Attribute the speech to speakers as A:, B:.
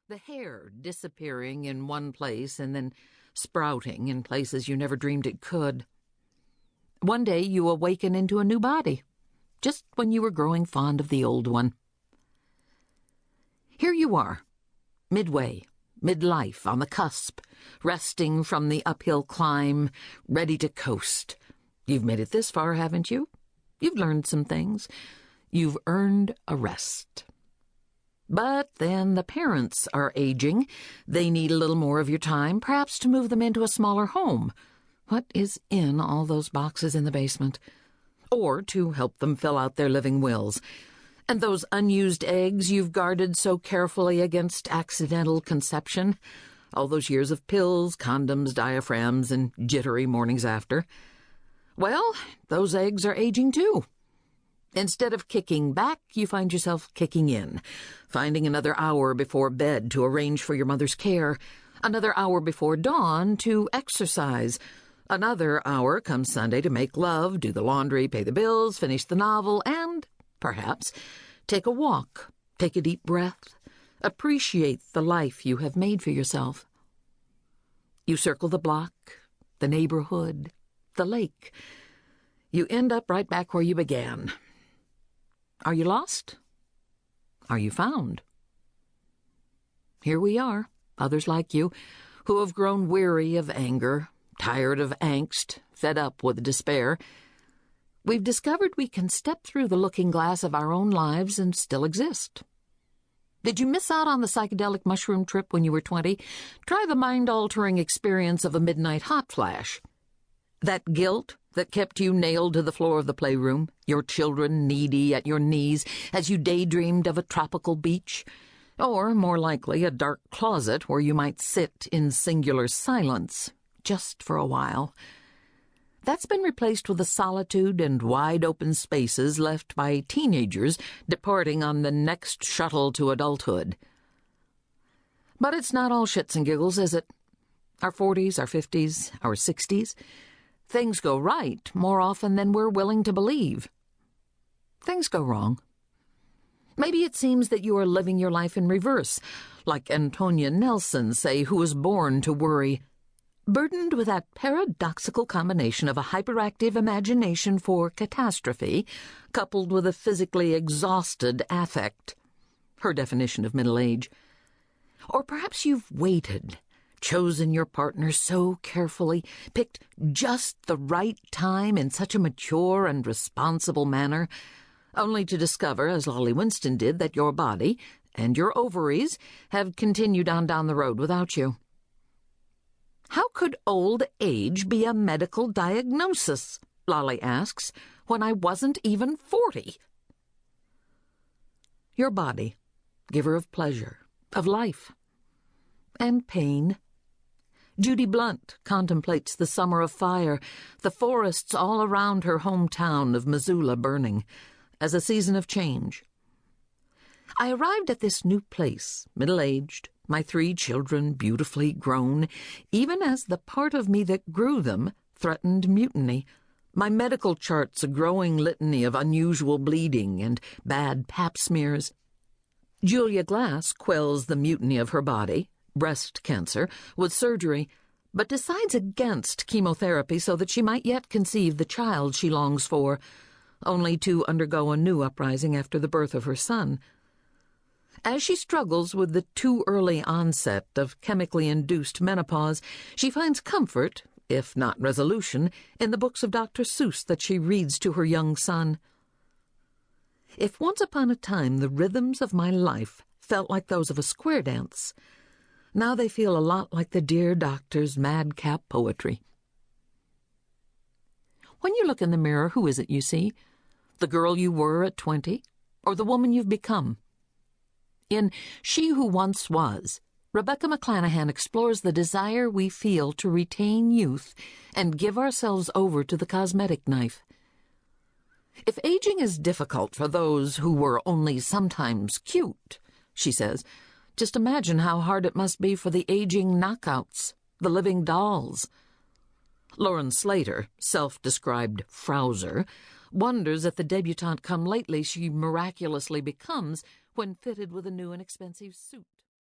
A: The hair disappearing in one place and then sprouting in places you never dreamed it could. One day you awaken into a new body, just when you were growing fond of the old one. Here you are, midway, midlife, on the cusp, resting from the uphill climb, ready to coast. You've made it this far, haven't you? You've learned some things. You've earned a rest. But then the parents are aging. They need a little more of your time, perhaps to move them into a smaller home. What is in all those boxes in the basement? Or to help them fill out their living wills. And those unused eggs you've guarded so carefully against accidental conception. All those years of pills, condoms, diaphragms, and jittery mornings after. Well, those eggs are aging too. Instead of kicking back, you find yourself kicking in, finding another hour before bed to arrange for your mother's care, another hour before dawn to exercise, another hour come Sunday to make love, do the laundry, pay the bills, finish the novel, and, perhaps, take a walk, take a deep breath, appreciate the life you have made for yourself. You circle the block, the neighborhood, the lake. You end up right back where you began. Are you lost? Are you found? Here we are, others like you, who have grown weary of anger, tired of angst, fed up with despair. We've discovered we can step through the looking glass of our own lives and still exist. Did you miss out on the psychedelic mushroom trip when you were 20? Try the mind-altering experience of a midnight hot flash. That guilt that kept you nailed to the floor of the playroom, your children needy at your knees as you daydreamed of a tropical beach, or, more likely, a dark closet where you might sit in singular silence, just for a while. That's been replaced with the solitude and wide-open spaces left by teenagers departing on the next shuttle to adulthood. But it's not all shits and giggles, is it? Our 40s, our 50s, our 60s... Things go right more often than we're willing to believe. Things go wrong. Maybe it seems that you are living your life in reverse, like Antonia Nelson, say, who was born to worry, burdened with that paradoxical combination of a hyperactive imagination for catastrophe, coupled with a physically exhausted affect. Her definition of middle age. Or perhaps you've waited, chosen your partner so carefully, picked just the right time in such a mature and responsible manner, only to discover, as Lolly Winston did, that your body and your ovaries have continued on down the road without you. How could old age be a medical diagnosis, Lolly asks, when I wasn't even 40? Your body, giver of pleasure, of life, and pain. Judy Blunt contemplates the summer of fire, the forests all around her hometown of Missoula burning, as a season of change. I arrived at this new place, middle-aged, my 3 children beautifully grown, even as the part of me that grew them threatened mutiny, my medical charts a growing litany of unusual bleeding and bad pap smears. Julia Glass quells the mutiny of her body, breast cancer, with surgery, but decides against chemotherapy so that she might yet conceive the child she longs for, only to undergo a new uprising after the birth of her son. As she struggles with the too early onset of chemically induced menopause, she finds comfort, if not resolution, in the books of Dr. Seuss that she reads to her young son. If once upon a time the rhythms of my life felt like those of a square dance, now they feel a lot like the dear doctor's madcap poetry. When you look in the mirror, who is it you see? The girl you were at 20, or the woman you've become? In She Who Once Was, Rebecca McClanahan explores the desire we feel to retain youth and give ourselves over to the cosmetic knife. If aging is difficult for those who were only sometimes cute, she says, just imagine how hard it must be for the aging knockouts, the living dolls. Lauren Slater, self-described frouser, wonders at the debutante come lately she miraculously becomes when fitted with a new and expensive suit.